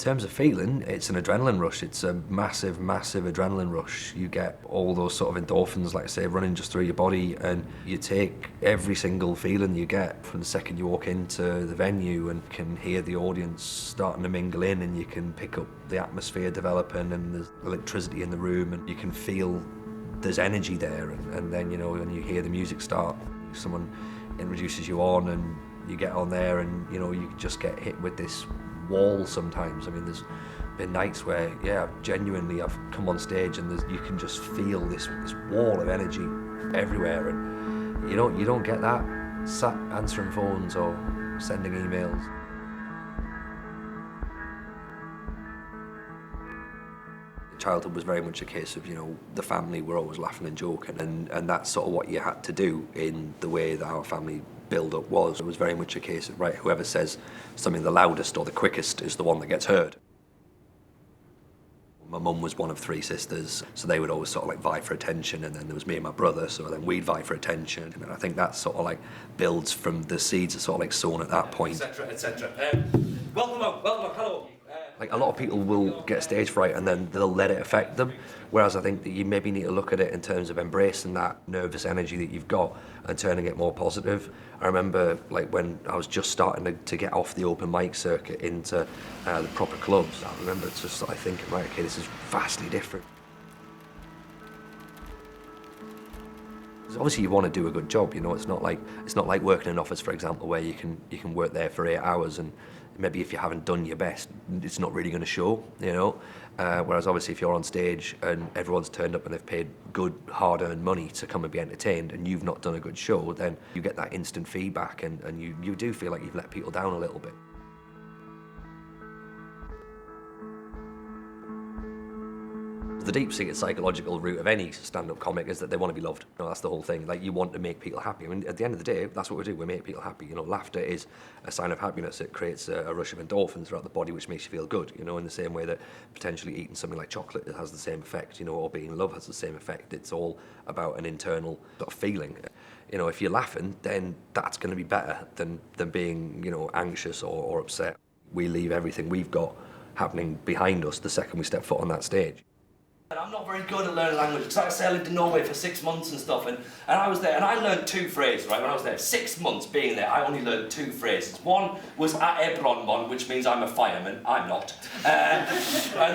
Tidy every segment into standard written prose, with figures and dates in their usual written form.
terms of feeling, it's an adrenaline rush. It's a massive, massive adrenaline rush. You get all those sort of endorphins, like I say, running just through your body, and you take every single feeling you get from the second you walk into the venue and can hear the audience starting to mingle in, and you can pick up the atmosphere developing, and there's electricity in the room, and you can feel there's energy there. And then, you know, when you hear the music start, someone introduces you on, and you get on there, and, you know, you just get hit with this wall sometimes. I mean, there's been nights where, yeah, genuinely I've come on stage and you can just feel this wall of energy everywhere, and you don't get that sat answering phones or sending emails. Childhood was very much a case of, you know, the family were always laughing and joking, and that's sort of what you had to do in the way that our family build-up was. It was very much a case of, right, whoever says something the loudest or the quickest is the one that gets heard. My mum was one of 3 sisters, so they would always sort of like vie for attention, and then there was me and my brother, so then we'd vie for attention. And I think that sort of like builds from the seeds are sort of like sown at that point. Etc. etc. Welcome on, hello. Like, a lot of people will get stage fright and then they'll let it affect them, whereas I think that you maybe need to look at it in terms of embracing that nervous energy that you've got and turning it more positive. I remember, like, when I was just starting to get off the open mic circuit into the proper clubs, I remember just sort of thinking, right, okay, this is vastly different. Obviously you want to do a good job, you know, it's not like working in an office, for example, where you can work there for 8 hours, and maybe if you haven't done your best, it's not really going to show, you know. Whereas obviously if you're on stage and everyone's turned up and they've paid good, hard-earned money to come and be entertained, and you've not done a good show, then you get that instant feedback, and you do feel like you've let people down a little bit. The deep-seated psychological root of any stand-up comic is that they want to be loved. You know, that's the whole thing. Like, you want to make people happy. I mean, at the end of the day, that's what we do. We make people happy. You know, laughter is a sign of happiness. It creates a rush of endorphins throughout the body, which makes you feel good. You know, in the same way that potentially eating something like chocolate has the same effect. You know, or being in love has the same effect. It's all about an internal sort of feeling. You know, if you're laughing, then that's going to be better than being, you know, anxious or upset. We leave everything we've got happening behind us the second we step foot on that stage. I'm not very good at learning language, because like I say, I lived in Norway for 6 months and stuff, and I was there, and I learned 2 phrases, right, when I was there. 6 months being there, I only learned 2 phrases. One was at Ebronmon, which means I'm a fireman. I'm not. And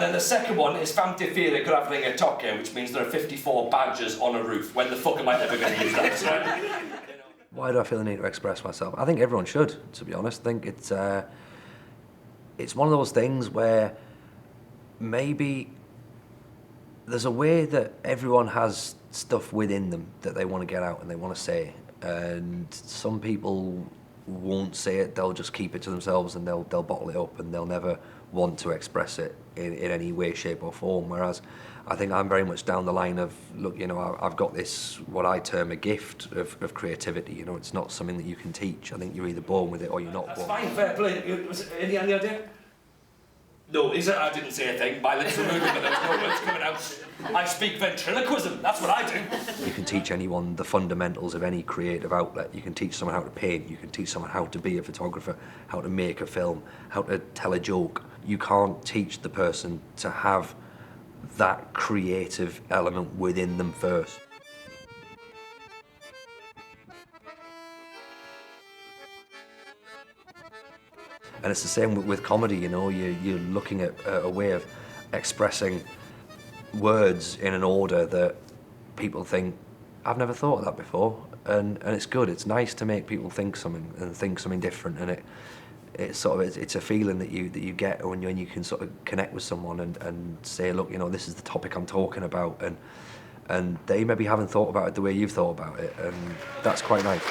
then the second one is Famtifira Gravlinga Tokke, which means there are 54 badgers on a roof. When the fuck am I ever going to use that? Right? Why do I feel the need to express myself? I think everyone should, to be honest. I think it's one of those things where maybe there's a way that everyone has stuff within them that they want to get out and they want to say, and some people won't say it. They'll just keep it to themselves, and they'll bottle it up, and they'll never want to express it in any way, shape or form. Whereas I think I'm very much down the line of, look, you know, I've got this, what I term a gift of creativity. You know, it's not something that you can teach. I think you're either born with it or you're not born. That's fine, fair play. Was it any idea? No, I didn't say a thing. My lips were moving, but there was no words coming out. I speak ventriloquism. That's what I do. You can teach anyone the fundamentals of any creative outlet. You can teach someone how to paint. You can teach someone how to be a photographer, how to make a film, how to tell a joke. You can't teach the person to have that creative element within them first. And it's the same with comedy, you know, you're looking at a way of expressing words in an order that people think, I've never thought of that before, and it's good. It's nice to make people think something different, and it's a feeling that you get when you can sort of connect with someone and say, look, you know, this is the topic I'm talking about, and they maybe haven't thought about it the way you've thought about it, and that's quite nice.